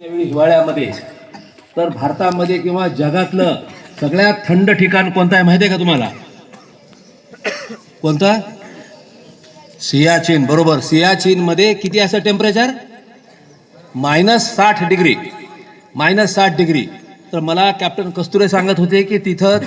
त्यावेळी हिवाळ्यामध्ये तर भारतामध्ये किंवा जगातलं सगळ्यात थंड ठिकाण कोणतं आहे माहिती आहे का तुम्हाला? कोणतं? सियाचीन. बरोबर. सियाचीन मध्ये किती असं टेम्परेचर? -60 डिग्री. -60 डिग्री. तर मला कॅप्टन कस्तुरे सांगत होते की तिथं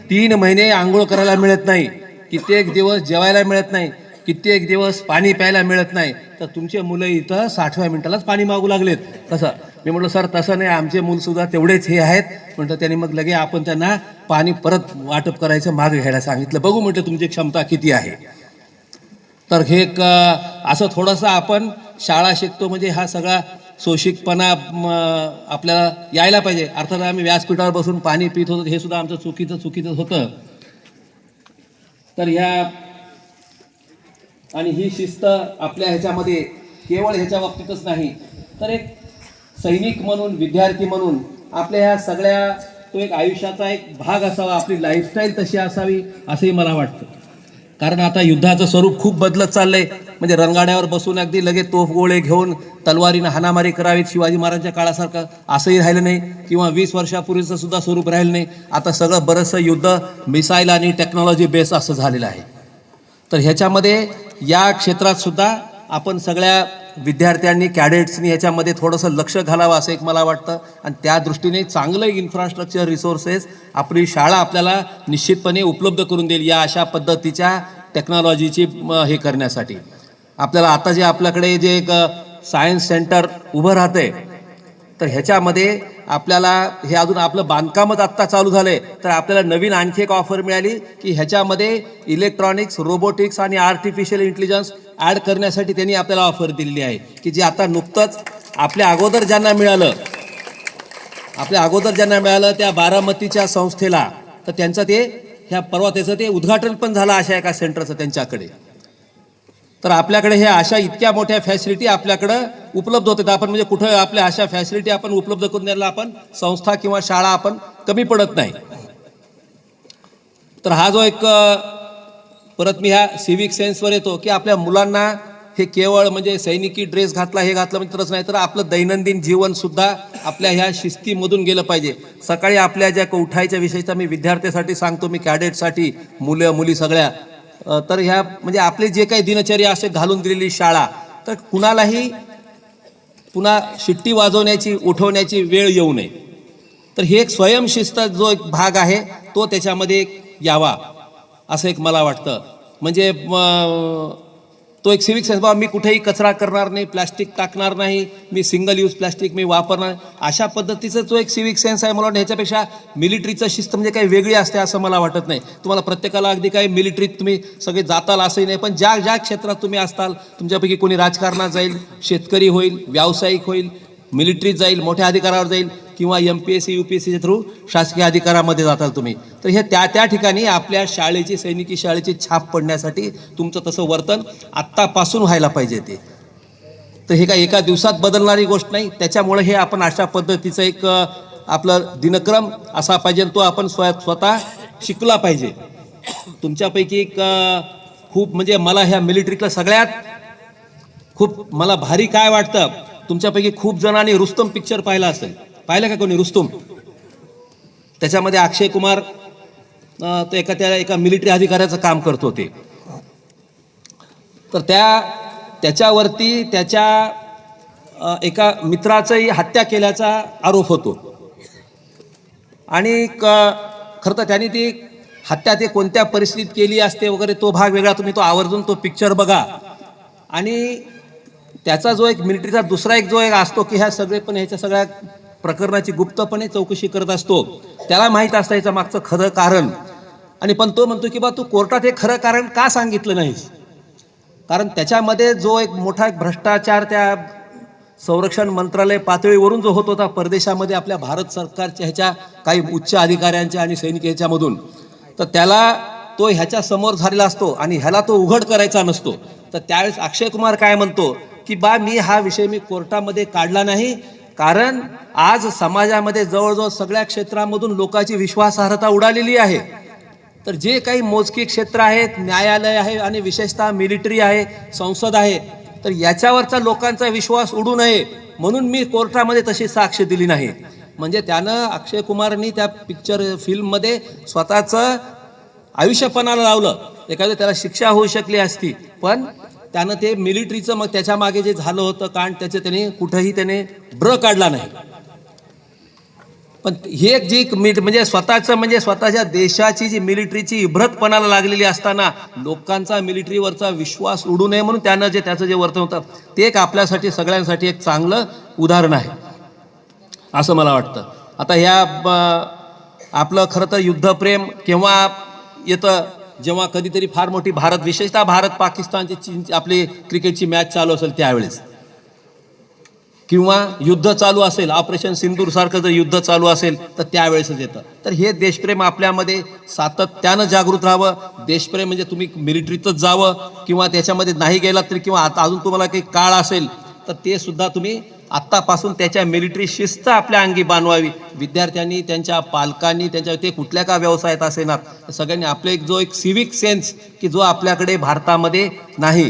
तीन महिने आंघोळ करायला मिळत नाही, कित्येक दिवस जेवायला मिळत नाही, कित्येक दिवस पाणी प्यायला मिळत नाही. तर तुमचे मुलं इथं 60व्या मिनिटालाच पाणी मागू लागलेत. कसं? मी म्हटलं सर तसं नाही, आमचे मुलंसुद्धा तेवढेच हे आहेत. म्हटलं त्यांनी मग लगे आपण त्यांना पाणी परत वाटप करायचं मागे घ्यायला सांगितलं. बघू म्हटलं तुमची क्षमता किती आहे. तर हे असं थोडंसं आपण शाळा शिकतो म्हणजे हा सगळा सोशिकपणा आपल्याला यायला पाहिजे. अर्थात आम्ही व्यासपीठावर बसून पाणी पित होतो, हे सुद्धा आमचं चुकीचं होतं. तर ह्या आणि ही शिस्त आपल्या ह्याच्यामध्ये केवळ ह्याच्या बाबतीतच नाही, तर एक सैनिक म्हणून, विद्यार्थी म्हणून आपल्या ह्या सगळ्या तो एक आयुष्याचा एक भाग असावा, आपली लाईफस्टाईल तशी असावी असंही मला वाटतं. कारण आता युद्धाचं स्वरूप खूप बदलत चाललंय. म्हणजे रणगाड्यावर बसून अगदी लगेच तोफ गोळे घेऊन तलवारीनं हाणामारी करावीत शिवाजी महाराजांच्या काळासारखं असंही राहिलं नाही, किंवा 20 वर्षापूर्वीचं सुद्धा स्वरूप राहिलं नाही. आता सगळं बरंचसं युद्ध मिसाईल आणि टेक्नॉलॉजी बेस असं झालेलं आहे. तर ह्याच्यामध्ये या क्षेत्रात सुद्धा आपण सगळ्या विद्यार्थ्यांनी, कॅडेट्सनी ह्याच्यामध्ये थोडंसं लक्ष घालावं असं एक मला वाटतं. आणि त्या दृष्टीने चांगलं इन्फ्रास्ट्रक्चर, रिसोर्सेस आपली शाळा आपल्याला निश्चितपणे उपलब्ध करून देईल या अशा पद्धतीच्या टेक्नॉलॉजीची हे करण्यासाठी. आपल्याला आता जे आपल्याकडे जे एक सायन्स सेंटर उभं राहतंय, तर ह्याच्यामध्ये आपल्याला हे अजून आपलं बांधकामच आत्ता चालू झालंय, तर आपल्याला नवीन आणखी एक ऑफर मिळाली की ह्याच्यामध्ये इलेक्ट्रॉनिक्स, रोबोटिक्स आणि आर्टिफिशियल इंटेलिजन्स ॲड करण्यासाठी त्यांनी आपल्याला ऑफर दिलेली आहे, की जे आता नुकतंच आपल्या अगोदर ज्यांना मिळालं त्या बारामतीच्या संस्थेला, तर त्यांचं ते ह्या परवा त्याचं ते उद्घाटन पण झालं अशा एका सेंटरचं त्यांच्याकडे. तर आपल्याकडे ह्या अशा इतक्या मोठ्या फॅसिलिटी आपल्याकडं उपलब्ध होतात. आपण म्हणजे कुठं आपल्या अशा फॅसिलिटी आपण उपलब्ध करून द्यायला आपण संस्था किंवा शाळा आपण कमी पडत नाही. तर हा जो एक परत मी ह्या सिव्हिक सेन्सवर येतो की आपल्या मुलांना हे केवळ म्हणजे सैनिकी ड्रेस घातला, हे घातलं म्हणजे तरच नाही, तर आपलं दैनंदिन जीवन सुद्धा आपल्या ह्या शिस्तीमधून गेलं पाहिजे. सकाळी आपल्या ज्या उठायच्या विषयीचा मी विद्यार्थ्यासाठी सांगतो, मी कॅडेटसाठी, मुलं मुली सगळ्या, तर ह्या म्हणजे आपली जे काही दिनचर्या असे घालून दिलेली शाळा, तर कुणालाही पुन्हा शिट्टी वाजवण्याची, उठवण्याची वेळ येऊ नये. तर हे एक स्वयंशिस्त जो एक भाग आहे तो त्याच्यामध्ये यावा असं एक मला वाटतं. म्हणजे तो एक सिव्हिक सेन्स, बाबा मी कुठेही कचरा करणार नाही, प्लॅस्टिक टाकणार नाही, मी सिंगल यूज प्लॅस्टिक मी वापरणार, अशा पद्धतीचा जो एक सिव्हिक सेन्स आहे. मला वाटतं ह्याच्यापेक्षा मिलिटरीचं शिस्त म्हणजे काही वेगळी असते असं मला वाटत नाही. तुम्हाला प्रत्येकाला अगदी काही मिलिटरीत तुम्ही सगळे जाताल असंही नाही, पण ज्या क्षेत्रात तुम्ही असताल, तुमच्यापैकी कोणी राजकारणात जाईल, शेतकरी होईल, व्यावसायिक होईल, मिलिटरीत जाईल, मोठ्या अधिकारावर जाईल, किंवा MPSC UPSCच्या थ्रू शासकीय अधिकारामध्ये जाताल तुम्ही, तर हे त्या ठिकाणी आपल्या शाळेची, सैनिकी शाळेची छाप पडण्यासाठी तुमचं तसं वर्तन आत्तापासून व्हायला पाहिजे. तर हे काय एका दिवसात बदलणारी गोष्ट नाही. त्याच्यामुळे हे आपण अशा पद्धतीचं एक आपलं दिनक्रम असा पाहिजे, तो आपण स्वतः शिकला पाहिजे. तुमच्यापैकी एक खूप म्हणजे मला ह्या मिलिटरीतलं सगळ्यात खूप मला भारी काय वाटतं, तुमच्यापैकी खूप जणांनी रुस्तम पिक्चर पाहिला असेल. पाहिलं का कोणी रुस्तम? त्याच्यामध्ये अक्षय कुमार तो एका मिलिटरी अधिकाऱ्याचं काम करतो ते. तर त्याच्यावरती त्याच्या एका मित्राचंही हत्या केल्याचा आरोप होतो. आणि खरं तर त्यांनी ती हत्या ते कोणत्या परिस्थितीत केली असते वगैरे तो भाग वेगळा, तुम्ही तो आवर्जून तो पिक्चर बघा. आणि त्याचा जो एक मिलिटरीचा दुसरा एक जो एक असतो की ह्या सगळे पण ह्याच्या सगळ्या प्रकरणाची गुप्तपणे चौकशी करत असतो, त्याला माहीत असतं याचं मागचं खरं कारण. आणि पण तो म्हणतो की बा तू कोर्टात हे खरं कारण का सांगितलं नाहीस? कारण त्याच्यामध्ये जो एक मोठा भ्रष्टाचार त्या संरक्षण मंत्रालय पातळीवरून जो होत होता परदेशामध्ये आपल्या भारत सरकारच्या ह्याच्या काही उच्च अधिकाऱ्यांच्या आणि सैनिक ह्याच्यामधून, तर त्याला तो ह्याच्या समोर झालेला असतो आणि ह्याला तो उघड करायचा नसतो. तर त्यावेळेस अक्षय कुमार काय म्हणतो की बा मी हा विषय मी कोर्टामध्ये काढला नाही, कारण आज समाजामध्ये जवळजवळ सगळ्या क्षेत्रामधून लोकांची विश्वासार्हता उडालेली आहे. तर जे काही मोजकी क्षेत्र आहेत, न्यायालय आहे आणि विशेषतः मिलिटरी आहे, संसद आहे, तर याच्यावरचा लोकांचा विश्वास उडू नये म्हणून मी कोर्टामध्ये तशी साक्ष दिली नाही. म्हणजे त्यानं अक्षय कुमारनी त्या फिल्ममध्ये स्वतःचं आयुष्य पणाला लावलं. एखादं त्याला शिक्षा होऊ शकली असती, पण त्यानं ते मिलिटरीचं मग त्याच्या मागे जे झालं होतं कांड त्याचे त्याने कुठंही त्याने काढला नाही. पण हे जी म्हणजे स्वतःच्या देशाची जी मिलिटरीची इब्रतपणाला लागलेली असताना लोकांचा मिलिटरीवरचा विश्वास उडू नये म्हणून त्यानं त्याचं जे वर्तन होतं ते एक आपल्यासाठी सगळ्यांसाठी एक चांगलं उदाहरण आहे असं मला वाटतं. आता ह्या आपलं खरं तर युद्धप्रेम केव्हा येतं, जेव्हा कधीतरी फार मोठी विशेषतः भारत पाकिस्तानची आपली क्रिकेटची मॅच चालू असेल त्यावेळेस, किंवा युद्ध चालू असेल, ऑपरेशन सिंदूर सारखं जर युद्ध चालू असेल तर त्यावेळेसच येतं. तर हे देशप्रेम आपल्यामध्ये सातत्यानं जागृत राहावं. देशप्रेम म्हणजे तुम्ही मिलिटरीतच जावं किंवा त्याच्यामध्ये नाही गेलात तरी, किंवा आता अजून तुम्हाला काही काळ असेल तर ते सुद्धा तुम्ही आत्तापासून त्याच्या मिलिटरी शिस्त आपल्या अंगी बांधवावी. विद्यार्थ्यांनी, त्यांच्या पालकांनी, ते कुठल्या का व्यवसायात असेनात, सगळ्यांनी आपले एक सिव्हिक सेन्स की जो आपल्याकडे भारतामध्ये नाही.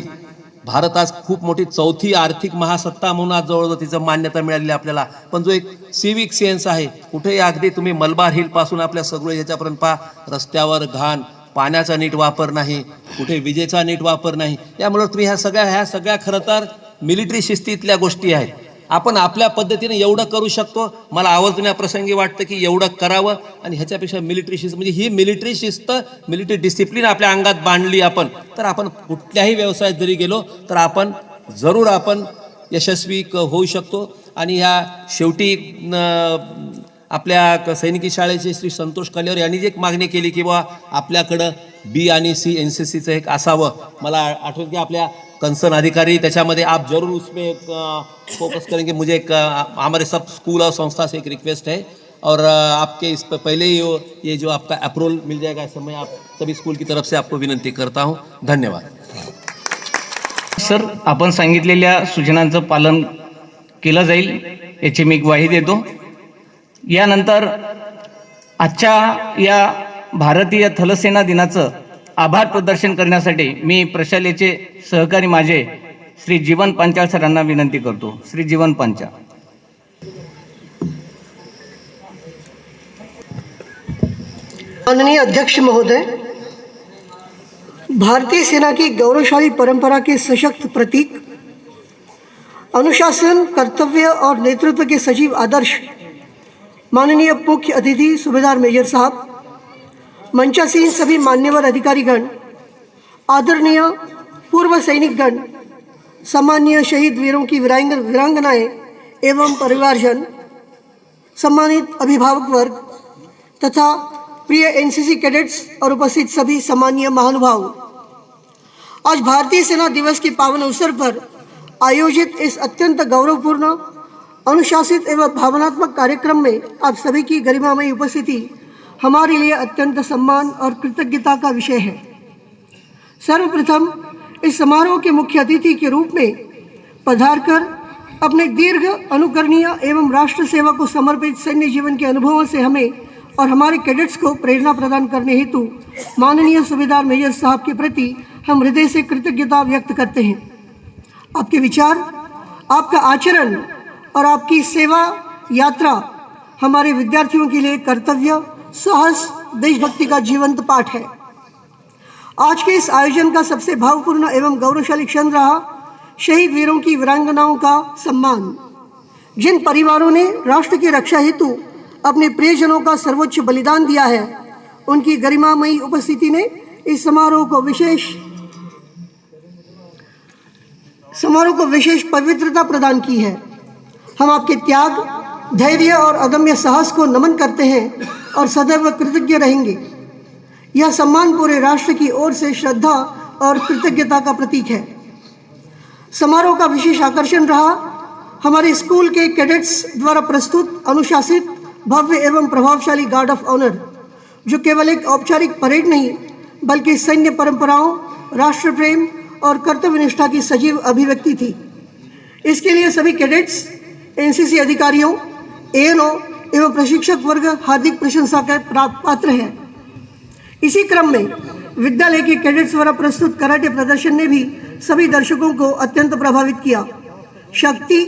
भारत आज खूप मोठी चौथी आर्थिक महासत्ता म्हणून आज जवळजवळ तिचं मान्यता मिळालेली आपल्याला, पण जो एक सिव्हिक सेन्स आहे, कुठेही अगदी तुम्ही मलबार हिल पासून आपल्या सगळं ह्याच्यापर्यंत पहा, रस्त्यावर घाण, पाण्याचा नीट वापर नाही, कुठे विजेचा नीट वापर नाही. त्यामुळे तुम्ही ह्या सगळ्या खरं तर मिलिटरी शिस्तीतल्या गोष्टी आहेत. आपण आपल्या पद्धतीने एवढं करू शकतो. मला आवर्जण्याप्रसंगी वाटतं की एवढं करावं, आणि ह्याच्यापेक्षा मिलिटरी शिस्त म्हणजे ही मिलिटरी शिस्त, मिलिटरी डिसिप्लिन आपल्या अंगात बांधली आपण, तर आपण कुठल्याही व्यवसायात जरी गेलो तर आपण जरूर यशस्वी होऊ शकतो. आणि ह्या शेवटी आपल्या सैनिकी शाळेचे श्री संतोष कलेवर यांनी जी एक मागणी केली की बा आपल्याकडं B आणि C NCCचं एक असावं. मला आठवतं की आपल्या कंसर्न अधिकारी त्याच्यामध्ये आप जरूर उसमें फोकस करेंगे. मुझे हमारे सब स्कूल और संस्था से एक रिक्वेस्ट है, और आपके इस पर पहले ही ये जो आपका अप्रूवल मिल जाएगा, ऐसे मैं आप सभी स्कूल की तरफ से आपको विनंती करता हूँ. धन्यवाद. सर, आपण सांगितलेल्या सूचनांचं पालन केलं जाईल याची मी ग्वाही देतो. यानंतर आजच्या या भारतीय थलसेना दिनाचं आभार प्रदर्शन करण्यासाठी मी प्रशालेचे सहकारी माझे श्री जीवन पांचाळ सरांना विनंती करतो. श्री जीवन पांचाळ. माननीय अध्यक्ष महोदय, भारतीय सेना की गौरवशाली परंपरा के सशक्त प्रतीक, अनुशासन, कर्तव्य और नेतृत्व के सजीव आदर्श माननीय मुख्य अतिथि सूबेदार मेजर साहब, मंचासीन सभी मान्यवर अधिकारीगण, आदरणीय पूर्व सैनिकगण, सम्मानीय शहीद वीरों की वीरांगनाएं एवं परिवारजन, सम्मानित अभिभावक वर्ग तथा प्रिय NCC कैडेट्स और उपस्थित सभी सम्मानीय महानुभाव, आज भारतीय सेना दिवस के पावन अवसर पर आयोजित इस अत्यंत गौरवपूर्ण, अनुशासित एवं भावनात्मक कार्यक्रम में आप सभी की गरिमामयी उपस्थिति हमारे लिए अत्यंत सम्मान और कृतज्ञता का विषय है. सर्वप्रथम इस समारोह के मुख्य अतिथि के रूप में पधारकर अपने दीर्घ, अनुकरणीय एवं राष्ट्र सेवा को समर्पित सैन्य जीवन के अनुभवों से हमें और हमारे कैडेट्स को प्रेरणा प्रदान करने हेतु माननीय सूबेदार मेजर साहब के प्रति हम हृदय से कृतज्ञता व्यक्त करते हैं. आपके विचार, आपका आचरण और आपकी सेवा यात्रा हमारे विद्यार्थियों के लिए कर्तव्य, साहस, देशभक्ति का जीवंत पाठ है. आज के इस आयोजन का सबसे भावपूर्ण एवं गौरवशाली क्षण रहा शहीद वीरों की वीरांगनाओं का सम्मान. जिन परिवारों ने राष्ट्र की रक्षा हेतु अपने प्रियजनों का सर्वोच्च बलिदान दिया है, उनकी गरिमामयी उपस्थिति ने इस समारोह को विशेष पवित्रता प्रदान की है. हम आपके त्याग, धैर्य और अदम्य साहस को नमन करते हैं और सदैव कृतज्ञ रहेंगे. यह सम्मान पूरे राष्ट्र की ओर से श्रद्धा और कृतज्ञता का प्रतीक है. समारोह का विशेष आकर्षण रहा हमारे स्कूल के कैडेट्स द्वारा प्रस्तुत अनुशासित, भव्य एवं प्रभावशाली गार्ड ऑफ ऑनर, जो केवल एक औपचारिक परेड नहीं बल्कि सैन्य परंपराओं, राष्ट्र प्रेम और कर्तव्य निष्ठा की सजीव अभिव्यक्ति थी. इसके लिए सभी कैडेट्स, NCC अधिकारियों, ANO एवं प्रशिक्षक वर्ग हार्दिक प्रशंसा के पात्र हैं. इसी क्रम में विद्यालय के कैडेट्स द्वारा प्रस्तुत कराटे प्रदर्शन ने भी सभी दर्शकों को अत्यंत प्रभावित किया. शक्ति,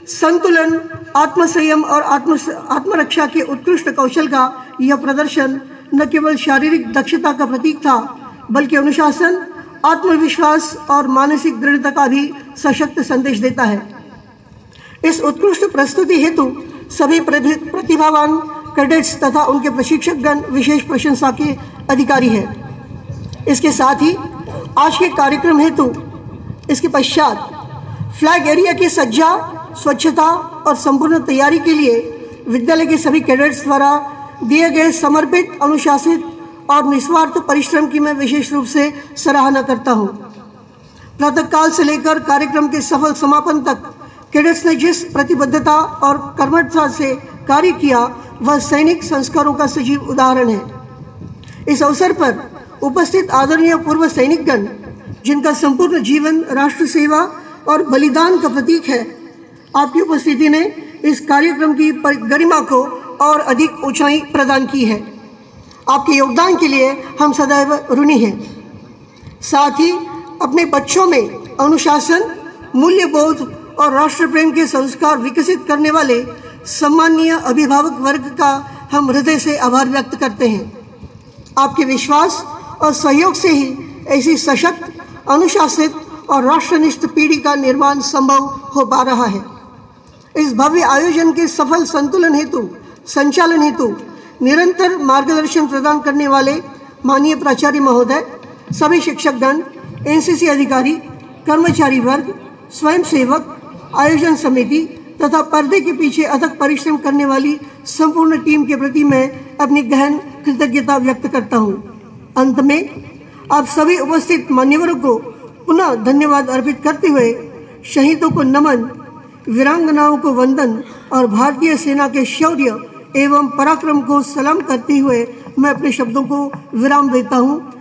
संतुलन, आत्मसंयम और आत्मरक्षा के उत्कृष्ट कौशल का यह प्रदर्शन न केवल शारीरिक दक्षता का प्रतीक था, बल्कि अनुशासन, आत्मविश्वास और मानसिक दृढ़ता का भी सशक्त संदेश देता है। इस उत्कृष्ट प्रस्तुति हेतु सभी प्रतिभावान कैडेट्स तथा उनके प्रशिक्षकगण विशेष प्रशंसा के अधिकारी हैं। इसके साथ ही आज के कार्यक्रम हेतु इसके पश्चात फ्लैग एरिया की सज्जा, स्वच्छता और संपूर्ण तैयारी के लिए विद्यालय के सभी कैडेट्स द्वारा दिए गए समर्पित, अनुशासित और निस्वार्थ परिश्रम की मैं विशेष रूप से सराहना करता हूँ। प्रातःकाल से लेकर कार्यक्रम के सफल समापन तक कैडेट्स ने जिस प्रतिबद्धता और कर्मठता से कार्य किया, वह सैनिक संस्कारों का सजीव उदाहरण है। इस अवसर पर उपस्थित आदरणीय पूर्व सैनिकगण, जिनका संपूर्ण जीवन राष्ट्र सेवा और बलिदान का प्रतीक है, आपकी उपस्थिति ने इस कार्यक्रम की गरिमा को और अधिक ऊंचाई प्रदान की है। आपके योगदान के लिए हम सदैव ऋणी हैं। साथ ही अपने बच्चों में अनुशासन, मूल्यबोध और राष्ट्र प्रेम के संस्कार विकसित करने वाले सम्माननीय अभिभावक वर्ग का हम हृदय से आभार व्यक्त करते हैं। आपके विश्वास और सहयोग से ही ऐसी सशक्त, अनुशासित और राष्ट्रनिष्ठ पीढ़ी का निर्माण संभव हो पा रहा है। इस भव्य आयोजन के सफल संचालन हेतु निरंतर मार्गदर्शन प्रदान करने वाले माननीय प्राचार्य महोदय, सभी शिक्षकगण, एनसीसी अधिकारी, कर्मचारी वर्ग, स्वयंसेवक, आयोजन समिति तथा पर्दे के पीछे अथक परिश्रम करने वाली संपूर्ण टीम के प्रति मैं अपनी गहन कृतज्ञता व्यक्त करता हूँ। अंत में आप सभी उपस्थित मान्यवरों को पुनः धन्यवाद अर्पित करते हुए शहीदों को नमन, वीरांगनाओं को वंदन और भारतीय सेना के शौर्य एवं पराक्रम को सलाम करते हुए मैं अपने शब्दों को विराम देता हूँ।